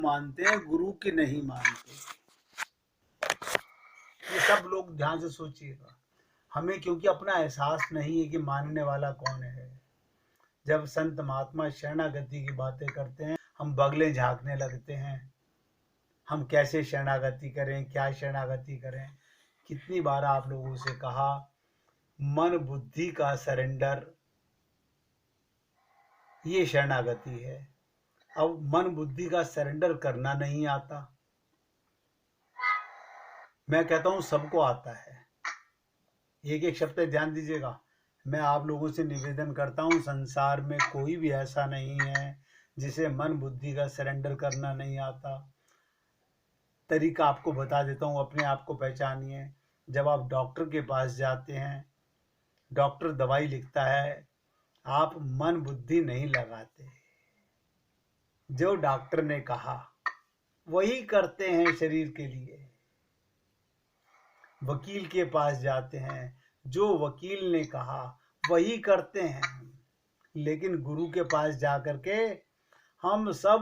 मानते हैं, गुरु की नहीं मानते। ये सब लोग ध्यान से सोचिएगा। हमें क्योंकि अपना एहसास नहीं है कि मानने वाला कौन है। जब संत महात्मा शरणागति की बातें करते हैं, हम बगले झांकने लगते हैं। हम कैसे शरणागति करें, क्या शरणागति करें। कितनी बार आप लोगों से कहा, मन बुद्धि का सरेंडर, ये शरणागति है। अब मन बुद्धि का सरेंडर करना नहीं आता। मैं कहता हूं सबको आता है। एक एक शब्द ध्यान दीजिएगा। मैं आप लोगों से निवेदन करता हूं, संसार में कोई भी ऐसा नहीं है जिसे मन बुद्धि का सरेंडर करना नहीं आता। तरीका आपको बता देता हूं, अपने आप को पहचानिए। जब आप डॉक्टर के पास जाते हैं, डॉक्टर दवाई लिखता है, आप मन बुद्धि नहीं लगाते। जो डॉक्टर ने कहा वही करते हैं शरीर के लिए। वकील के पास जाते हैं, जो वकील ने कहा वही करते हैं। लेकिन गुरु के पास जाकर के हम सब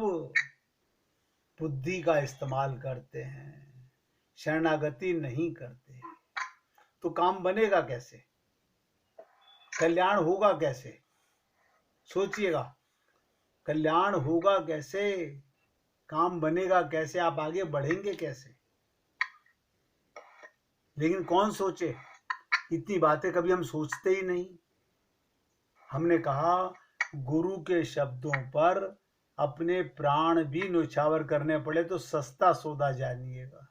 बुद्धि का इस्तेमाल करते हैं, शरणागति नहीं करते। तो काम बनेगा कैसे, कल्याण होगा कैसे? सोचिएगा, कल्याण होगा कैसे, काम बनेगा कैसे, आप आगे बढ़ेंगे कैसे? लेकिन कौन सोचे, इतनी बातें कभी हम सोचते ही नहीं। हमने कहा, गुरु के शब्दों पर अपने प्राण भी न्यौछावर करने पड़े तो सस्ता सौदा जानिएगा।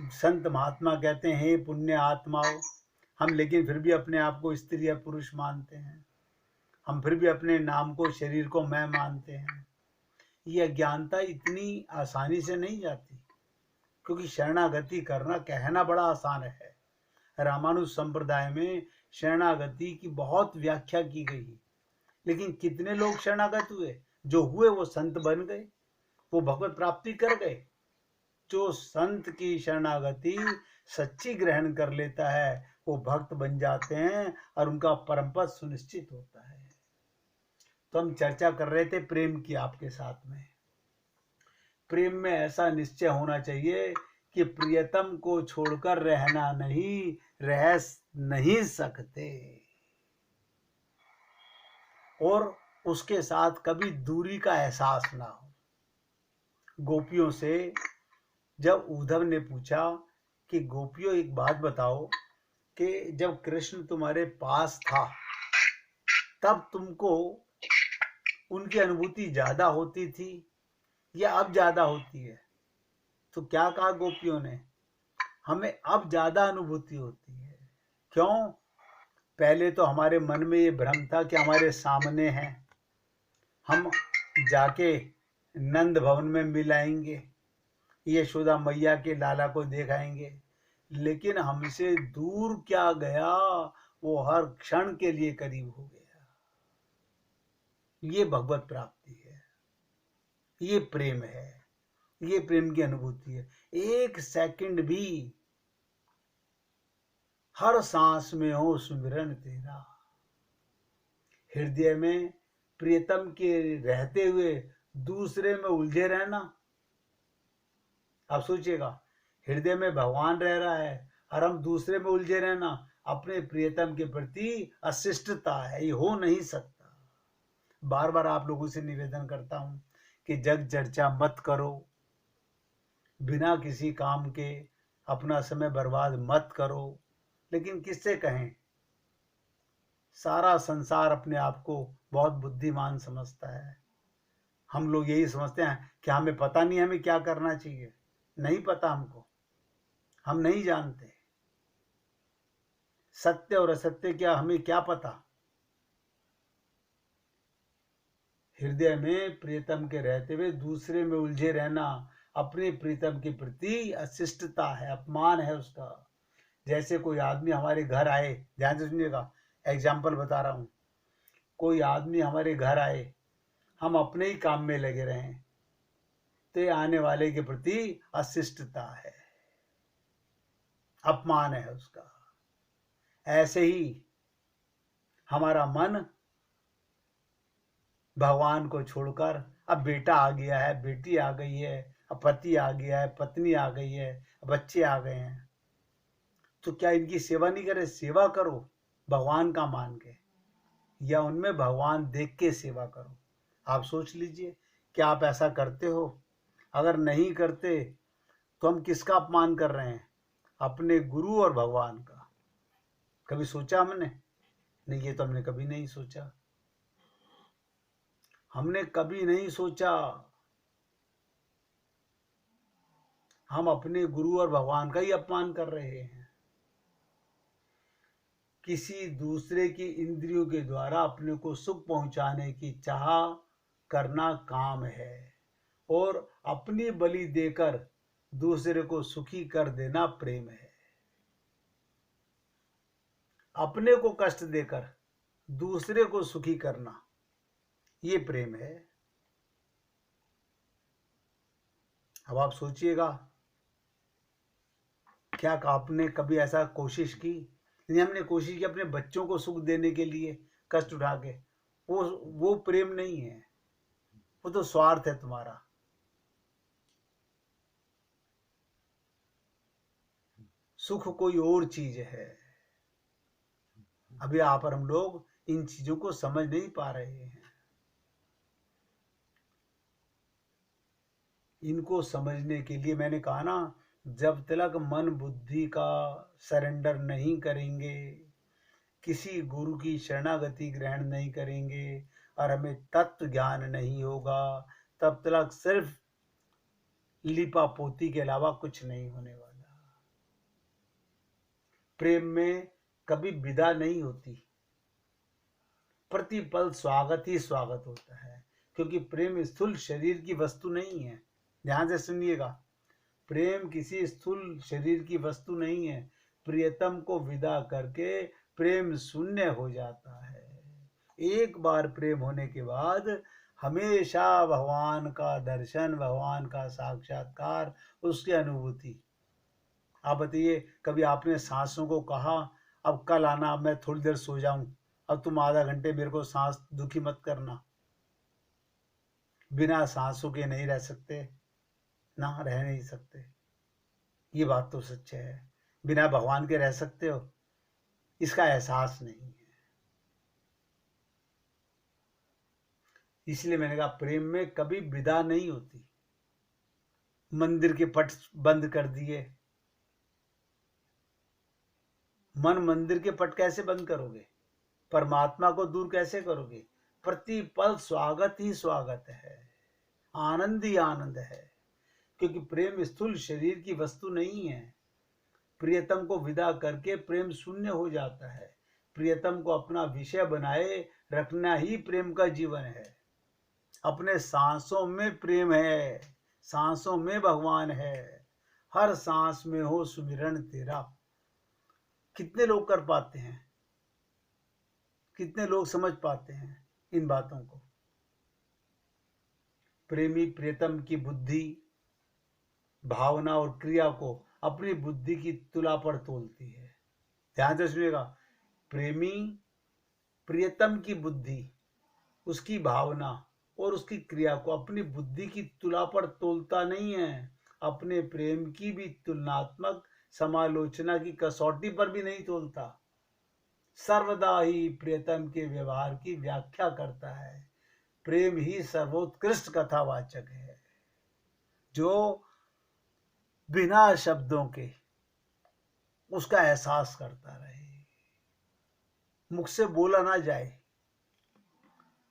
संत महात्मा कहते हैं, हे पुण्य आत्माओं, हम लेकिन फिर भी अपने आप को स्त्री या पुरुष मानते हैं। हम फिर भी अपने नाम को, शरीर को मैं मानते हैं। ये अज्ञानता इतनी आसानी से नहीं जाती, क्योंकि शरणागति करना, कहना बड़ा आसान है। रामानुज संप्रदाय में शरणागति की बहुत व्याख्या की गई, लेकिन कितने लोग शरणागत हुए? जो हुए वो संत बन गए, वो भगवत प्राप्ति कर गए। जो संत की शरणागति सच्ची ग्रहण कर लेता है, वो भक्त बन जाते हैं और उनका परम पद सुनिश्चित होता है। तो हम चर्चा कर रहे थे प्रेम की आपके साथ में। प्रेम में ऐसा निश्चय होना चाहिए कि प्रियतम को छोड़कर रहना नहीं, रह नहीं सकते, और उसके साथ कभी दूरी का एहसास ना हो। गोपियों से जब उद्धव ने पूछा कि गोपियों एक बात बताओ, कि जब कृष्ण तुम्हारे पास था तब तुमको उनकी अनुभूति ज्यादा होती थी या अब ज्यादा होती है? तो क्या कहा गोपियों ने, हमें अब ज्यादा अनुभूति होती है। क्यों? पहले तो हमारे मन में ये भ्रम था कि हमारे सामने हैं, हम जाके नंद भवन में मिलाएंगे, यशोदा मैया के लाला को दिखाएंगे। लेकिन हमसे दूर क्या गया, वो हर क्षण के लिए करीब हो गया। ये भगवत प्राप्ति है, ये प्रेम है, ये प्रेम की अनुभूति है। एक सेकंड भी हर सांस में हो सुमिरन तेरा। हृदय में प्रियतम के रहते हुए दूसरे में उलझे रहना। आप सोचिएगा, हृदय में भगवान रह रहा है और हम दूसरे में उलझे रहना, अपने प्रियतम के प्रति अशिष्टता है, ये हो नहीं सकता। बार बार आप लोगों से निवेदन करता हूं कि जग चर्चा मत करो, बिना किसी काम के अपना समय बर्बाद मत करो। लेकिन किससे कहें? सारा संसार अपने आप को बहुत बुद्धिमान समझता है। हम लोग यही समझते हैं कि हमें पता नहीं हमें क्या करना चाहिए। नहीं पता हमको, हम नहीं जानते सत्य और असत्य क्या, हमें क्या पता। हृदय में प्रियतम के रहते हुए दूसरे में उलझे रहना अपने प्रीतम के प्रति अशिष्टता है, अपमान है उसका। जैसे कोई आदमी हमारे घर आए, ध्यान से सुनिएगा, एग्जाम्पल बता रहा हूं। कोई आदमी हमारे घर आए, हम अपने ही काम में लगे रहें, तो आने वाले के प्रति अशिष्टता है, अपमान है उसका। ऐसे ही हमारा मन भगवान को छोड़कर अब बेटा आ गया है, बेटी आ गई है, अब पति आ गया है, पत्नी आ गई है, बच्चे आ गए हैं, तो क्या इनकी सेवा नहीं करे? सेवा करो भगवान का मान के, या उनमें भगवान देख के सेवा करो। आप सोच लीजिए कि आप ऐसा करते हो। अगर नहीं करते तो हम किसका अपमान कर रहे हैं? अपने गुरु और भगवान का। कभी सोचा हमने? नहीं, ये तो हमने कभी नहीं सोचा। हमने कभी नहीं सोचा। हम अपने गुरु और भगवान का ही अपमान कर रहे हैं। किसी दूसरे की इंद्रियों के द्वारा अपने को सुख पहुंचाने की चाह करना काम है, और अपनी बलि देकर दूसरे को सुखी कर देना प्रेम है। अपने को कष्ट देकर दूसरे को सुखी करना, ये प्रेम है। अब आप सोचिएगा, क्या आपने कभी ऐसा कोशिश की? यदि हमने कोशिश की अपने बच्चों को सुख देने के लिए कष्ट उठा के, वो प्रेम नहीं है, वो तो स्वार्थ है तुम्हारा। सुख कोई और चीज है। अभी आप और हम लोग इन चीजों को समझ नहीं पा रहे हैं। इनको समझने के लिए मैंने कहा ना, जब तक मन बुद्धि का सरेंडर नहीं करेंगे, किसी गुरु की शरणागति ग्रहण नहीं करेंगे, और हमें तत्व ज्ञान नहीं होगा, तब तक सिर्फ लिपा पोती के अलावा कुछ नहीं होने वाला। प्रेम में कभी विदा नहीं होती, प्रतिपल स्वागत ही स्वागत होता है, क्योंकि प्रेम स्थूल शरीर की वस्तु नहीं है। ध्यान से सुनिएगा, प्रेम किसी स्थूल शरीर की वस्तु नहीं है। प्रियतम को विदा करके प्रेम शून्य हो जाता है। एक बार प्रेम होने के बाद हमेशा भगवान का दर्शन, भगवान का साक्षात्कार, उसकी अनुभूति। आप बताइए, कभी आपने सांसों को कहा अब कल आना, मैं थोड़ी देर सो जाऊं, अब तुम आधा घंटे मेरे को सांस दुखी मत करना? बिना सांसों के नहीं रह सकते ना, रह नहीं सकते। ये बात तो सच है। बिना भगवान के रह सकते हो? इसका एहसास नहीं है। इसलिए मैंने कहा, प्रेम में कभी विदा नहीं होती। मंदिर के पट बंद कर दिए, मन मंदिर के पट कैसे बंद करोगे? परमात्मा को दूर कैसे करोगे? प्रतिपल स्वागत ही स्वागत है, आनंद ही आनंद है, क्योंकि प्रेम स्थूल शरीर की वस्तु नहीं है। प्रियतम को विदा करके प्रेम शून्य हो जाता है। प्रियतम को अपना विषय बनाए रखना ही प्रेम का जीवन है। अपने सांसों में प्रेम है, सांसों में भगवान है, हर सांस में हो सुमिरन तेरा। कितने लोग कर पाते हैं? कितने लोग समझ पाते हैं इन बातों को? प्रेमी प्रियतम की बुद्धि, भावना और क्रिया को अपनी बुद्धि की तुला पर तोलती है। ध्यान से सुनिएगा, प्रेमी प्रियतम की बुद्धि, उसकी भावना और उसकी क्रिया को अपनी बुद्धि की तुला पर तोलता नहीं है, अपने प्रेम की भी तुलनात्मक समालोचना की कसौटी पर भी नहीं तोलता। सर्वदा ही प्रियतम के व्यवहार की व्याख्या करता है। प्रेम ही सर्वोत्कृष्ट कथावाचक है, जो बिना शब्दों के उसका एहसास करता रहे, मुख से बोला ना जाए,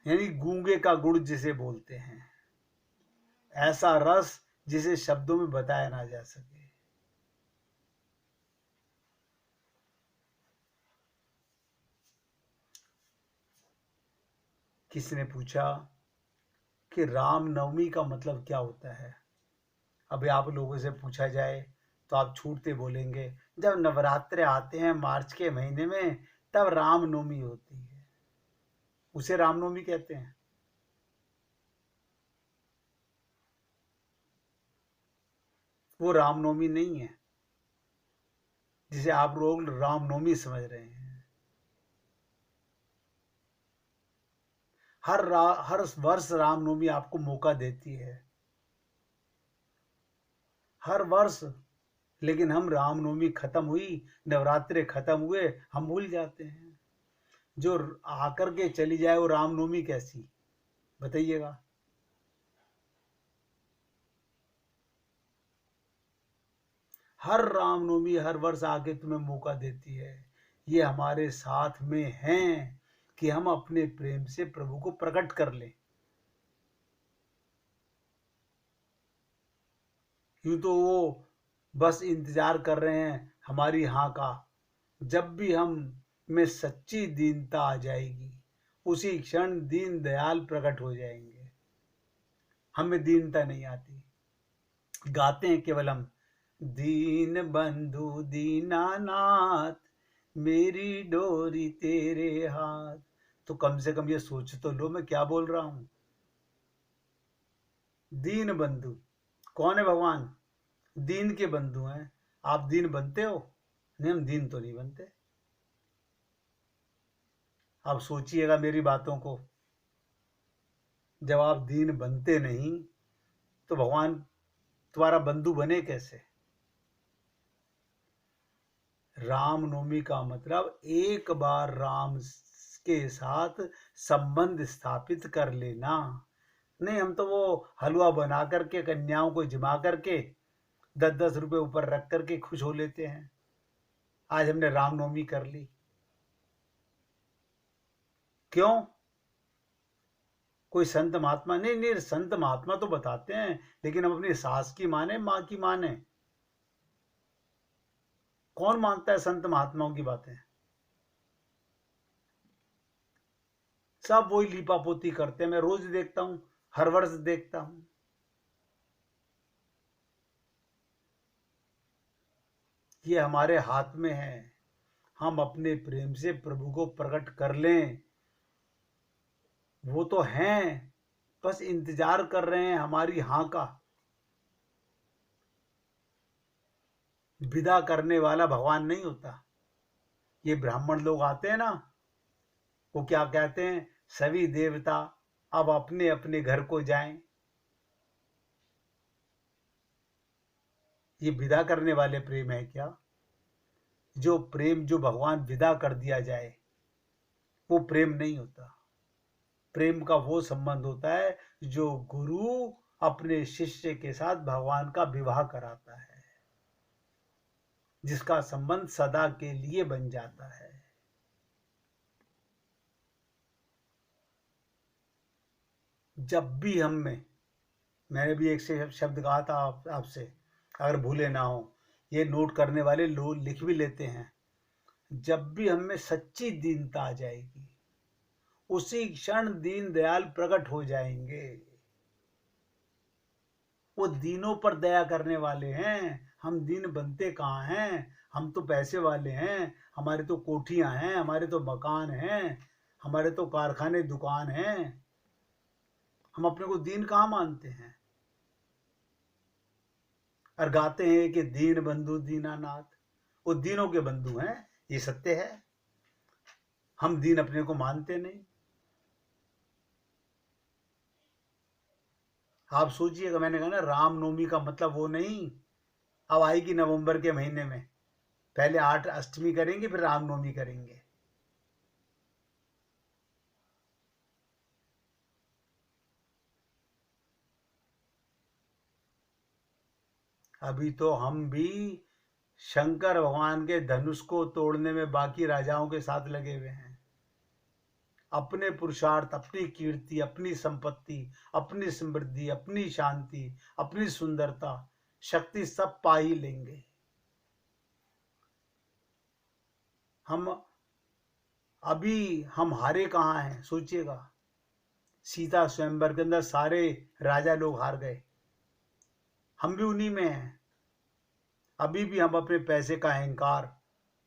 यानी गूंगे का गुड़ जिसे बोलते हैं, ऐसा रस जिसे शब्दों में बताया ना जा सके। किसी ने पूछा कि रामनवमी का मतलब क्या होता है? अभी आप लोगों से पूछा जाए तो आप छूटते बोलेंगे, जब नवरात्रे आते हैं मार्च के महीने में, तब रामनवमी होती है, उसे रामनवमी कहते हैं। वो रामनवमी नहीं है जिसे आप लोग रामनवमी समझ रहे हैं। हर वर्ष रामनवमी आपको मौका देती है, हर वर्ष। लेकिन हम रामनवमी खत्म हुई, नवरात्रे खत्म हुए, हम भूल जाते हैं। जो आकर के चली जाए वो रामनवमी कैसी, बताइएगा। हर रामनवमी हर वर्ष आके तुम्हें मौका देती है, ये हमारे साथ में हैं कि हम अपने प्रेम से प्रभु को प्रकट कर लें। यूं तो वो बस इंतजार कर रहे हैं हमारी हाँ का। जब भी हम में सच्ची दीनता आ जाएगी, उसी क्षण दीन दयाल प्रकट हो जाएंगे। हमें दीनता नहीं आती, गाते हैं केवल हम, दीन बंधु दीनानाथ, मेरी डोरी तेरे हाथ। तो कम से कम ये सोच तो लो मैं क्या बोल रहा हूं। दीन बंधु कौन है? भगवान दीन के बंधु हैं। आप दीन बनते हो? नहीं, हम दीन तो नहीं बनते। आप सोचिएगा मेरी बातों को। जब आप दीन बनते नहीं तो भगवान तुम्हारा बंधु बने कैसे? रामनवमी का मतलब एक बार राम के साथ संबंध स्थापित कर लेना। नहीं, हम तो वो हलवा बना करके कन्याओं को जिमा करके 10-10 रुपए ऊपर रख करके खुश हो लेते हैं, आज हमने रामनवमी कर ली। क्यों? कोई संत महात्मा नहीं, नहीं संत महात्मा तो बताते हैं, लेकिन हम अपनी सास की माने, माँ की माने? कौन मानता है संत महात्माओं की बातें? सब वही लीपा पोती करते हैं, मैं रोज देखता हूं, हर वर्ष देखता हूं। ये हमारे हाथ में है, हम अपने प्रेम से प्रभु को प्रकट कर लें। वो तो हैं, बस इंतजार कर रहे हैं हमारी हाँ का। विदा करने वाला भगवान नहीं होता। ये ब्राह्मण लोग आते हैं ना, वो क्या कहते हैं, सभी देवता अब अपने अपने घर को जाएं। ये विदा करने वाले प्रेम है क्या? जो प्रेम जो भगवान विदा कर दिया जाए वो प्रेम नहीं होता। प्रेम का वो संबंध होता है जो गुरु अपने शिष्य के साथ भगवान का विवाह कराता है, जिसका संबंध सदा के लिए बन जाता है। जब भी हम में, मैंने भी एक से शब्द कहा था आपसे, अगर भूले ना हो, ये नोट करने वाले लोग लिख भी लेते हैं। जब भी हम में सच्ची दीनता आ जाएगी, उसी क्षण दीन दयाल प्रकट हो जाएंगे। वो दीनों पर दया करने वाले हैं। हम दीन बनते कहाँ हैं? हम तो पैसे वाले हैं, हमारे तो कोठियां हैं, हमारे तो मकान हैं, हमारे तो कारखाने दुकान हैं। हम अपने को दीन कहाँ मानते हैं? और गाते हैं कि दीन बंधु दीनानाथ। वो दीनों के बंधु हैं, ये सत्य है। हम दीन अपने को मानते नहीं। आप सोचिएगा, मैंने कहा ना रामनवमी का मतलब वो नहीं। अब आएगी नवंबर के महीने में, पहले 8 अष्टमी करेंगे, फिर रामनवमी करेंगे। अभी तो हम भी शंकर भगवान के धनुष को तोड़ने में बाकी राजाओं के साथ लगे हुए हैं। अपने पुरुषार्थ, अपनी कीर्ति, अपनी संपत्ति, अपनी समृद्धि, अपनी शांति, अपनी सुंदरता, शक्ति सब पा ही लेंगे। हम अभी हम हारे कहाँ हैं सोचिएगा। सीता स्वयंवर के अंदर सारे राजा लोग हार गए, हम भी उन्हीं में हैं। अभी भी हम अपने पैसे का अहंकार,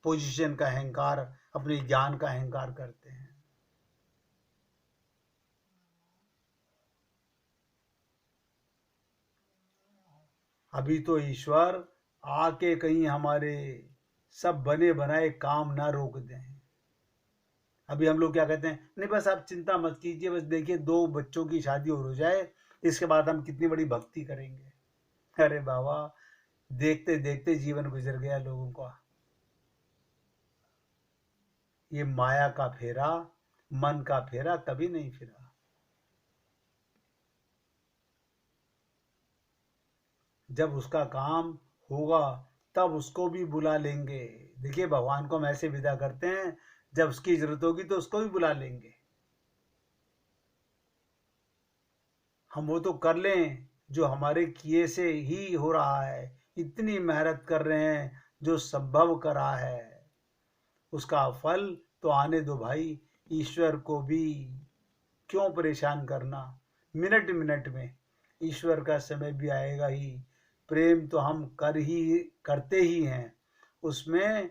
पोजीशन का अहंकार, अपने ज्ञान का अहंकार करते हैं। अभी तो ईश्वर आके कहीं हमारे सब बने बनाए काम ना रोक दें। अभी हम लोग क्या कहते हैं, नहीं बस आप चिंता मत कीजिए, बस देखिए 2 बच्चों की शादी और हो जाए, इसके बाद हम कितनी बड़ी भक्ति करेंगे। अरे बाबा, देखते देखते जीवन गुजर गया लोगों का। ये माया का फेरा, मन का फेरा कभी नहीं फिरा। जब उसका काम होगा तब उसको भी बुला लेंगे। देखिए भगवान को हम ऐसे विदा करते हैं, जब उसकी जरूरत होगी तो उसको भी बुला लेंगे। हम वो तो कर लें जो हमारे किए से ही हो रहा है, इतनी मेहनत कर रहे हैं जो संभव करा है, उसका फल तो आने दो भाई। ईश्वर को भी क्यों परेशान करना, मिनट मिनट में ईश्वर का समय भी आएगा ही। प्रेम तो हम करते ही हैं, उसमें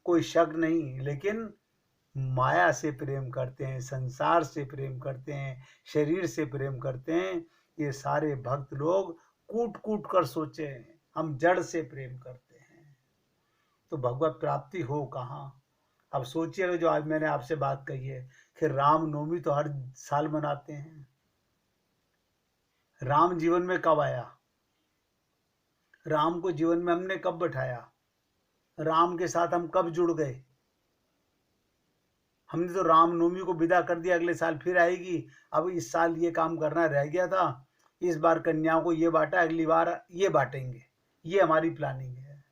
कोई शक नहीं, लेकिन माया से प्रेम करते हैं, संसार से प्रेम करते हैं, शरीर से प्रेम करते हैं। ये सारे भक्त लोग कूट कूट कर सोचे हैं, हम जड़ से प्रेम करते हैं, तो भगवत प्राप्ति हो कहाँ। अब सोचिए, जो आज मैंने आपसे बात कही है कि रामनवमी तो हर साल मनाते हैं। राम जीवन में कब आया, राम को जीवन में हमने कब बैठाया, राम के साथ हम कब जुड़ गए। हमने तो रामनवमी को विदा कर दिया, अगले साल फिर आएगी। अब इस साल ये काम करना रह गया था, इस बार कन्याओं को ये बांटा, अगली बार ये बांटेंगे। ये हमारी प्लानिंग है,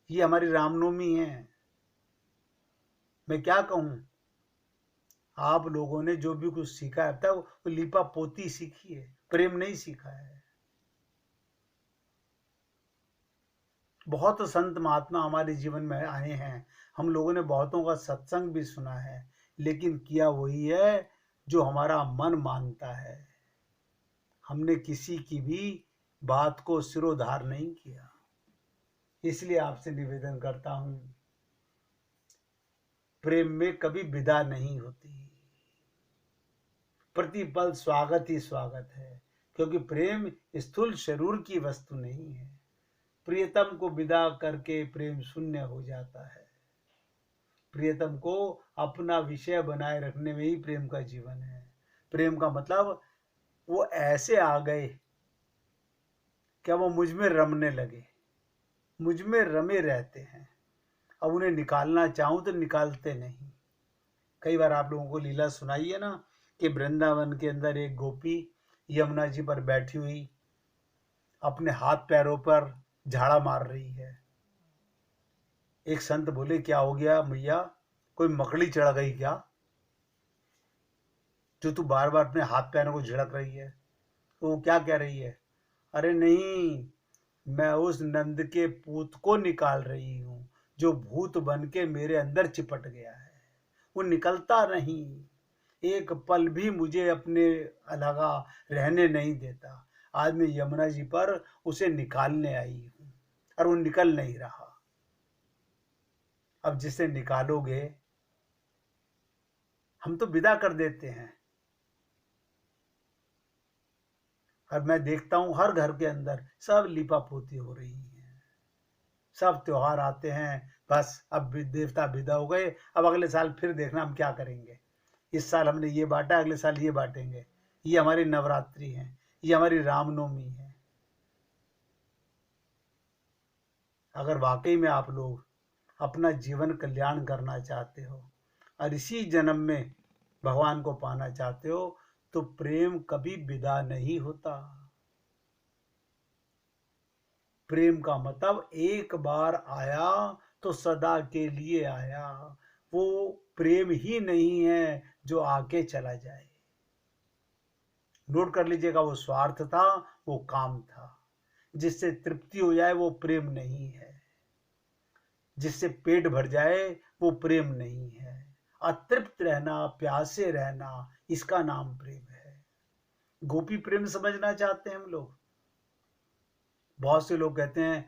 ये हमारी रामनवमी है। मैं क्या कहूँ, आप लोगों ने जो भी कुछ सीखा है वो लिपा पोती सीखी है, प्रेम नहीं सीखा है। बहुत संत महात्मा हमारे जीवन में आए हैं, हम लोगों ने बहुतों का सत्संग भी सुना है, लेकिन किया वही है जो हमारा मन मानता है। हमने किसी की भी बात को सिरोधार नहीं किया। इसलिए आपसे निवेदन करता हूं, प्रेम में कभी विदा नहीं होती, प्रतिपल स्वागत ही स्वागत है, क्योंकि प्रेम स्थूल शरीर की वस्तु नहीं है। प्रियतम को विदा करके प्रेम शून्य हो जाता है। प्रियतम को अपना विषय बनाए रखने में ही प्रेम का जीवन है। प्रेम का मतलब वो ऐसे आ गए क्या, वो मुझ में रमने लगे, मुझ में रमे रहते हैं। अब उन्हें निकालना चाहूं तो निकालते नहीं। कई बार आप लोगों को लीला सुनाई है ना, कि वृंदावन के अंदर एक गोपी यमुना जी पर बैठी हुई अपने हाथ पैरों पर झाड़ा मार रही है। एक संत बोले, क्या हो गया मैया, कोई मकड़ी चढ़ गई क्या, जो तू बार बार अपने हाथ पैरों को झिड़क रही है। तो वो क्या कह रही है, अरे नहीं, मैं उस नंद के पूत को निकाल रही हूँ, जो भूत बन के मेरे अंदर चिपट गया है, वो निकलता नहीं, एक पल भी मुझे अपने अलगा रहने नहीं देता। आज मैं यमुना जी पर उसे निकालने आई हूँ, और वो निकल नहीं रहा। अब जिसे निकालोगे, हम तो विदा कर देते हैं। और मैं देखता हूँ हर घर के अंदर सब लिपा पोती हो रही है, सब त्योहार आते हैं, बस अब देवता विदा हो गए, अब अगले साल फिर देखना हम क्या करेंगे। इस साल हमने ये बांटा, अगले साल ये बांटेंगे। ये हमारी नवरात्रि है, ये हमारी रामनवमी है। अगर वाकई में आप लोग अपना जीवन कल्याण करना चाहते हो और इसी जन्म में भगवान को पाना चाहते हो, तो प्रेम कभी विदा नहीं होता। प्रेम का मतलब एक बार आया तो सदा के लिए आया। वो प्रेम ही नहीं है जो आके चला जाए। नोट कर लीजिएगा, वो स्वार्थ था, वो काम था। जिससे तृप्ति हो जाए वो प्रेम नहीं है, जिससे पेट भर जाए वो प्रेम नहीं है। अतृप्त रहना, प्यासे रहना, इसका नाम प्रेम है। गोपी प्रेम समझना चाहते हैं हम लोग। बहुत से लोग कहते हैं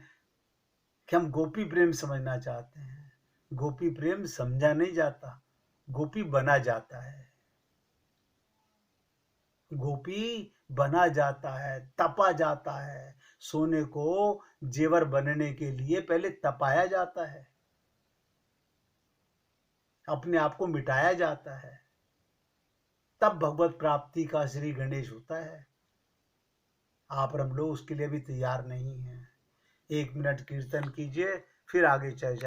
कि हम गोपी प्रेम समझना चाहते हैं। गोपी प्रेम समझा नहीं जाता, गोपी बना जाता है। गोपी बना जाता है, तपा जाता है। सोने को जेवर बनने के लिए पहले तपाया जाता है। अपने आप को मिटाया जाता है, तब भगवत प्राप्ति का श्री गणेश होता है। आप और हम लोग उसके लिए भी तैयार नहीं हैं। 1 मिनट कीर्तन कीजिए, फिर आगे चर्चा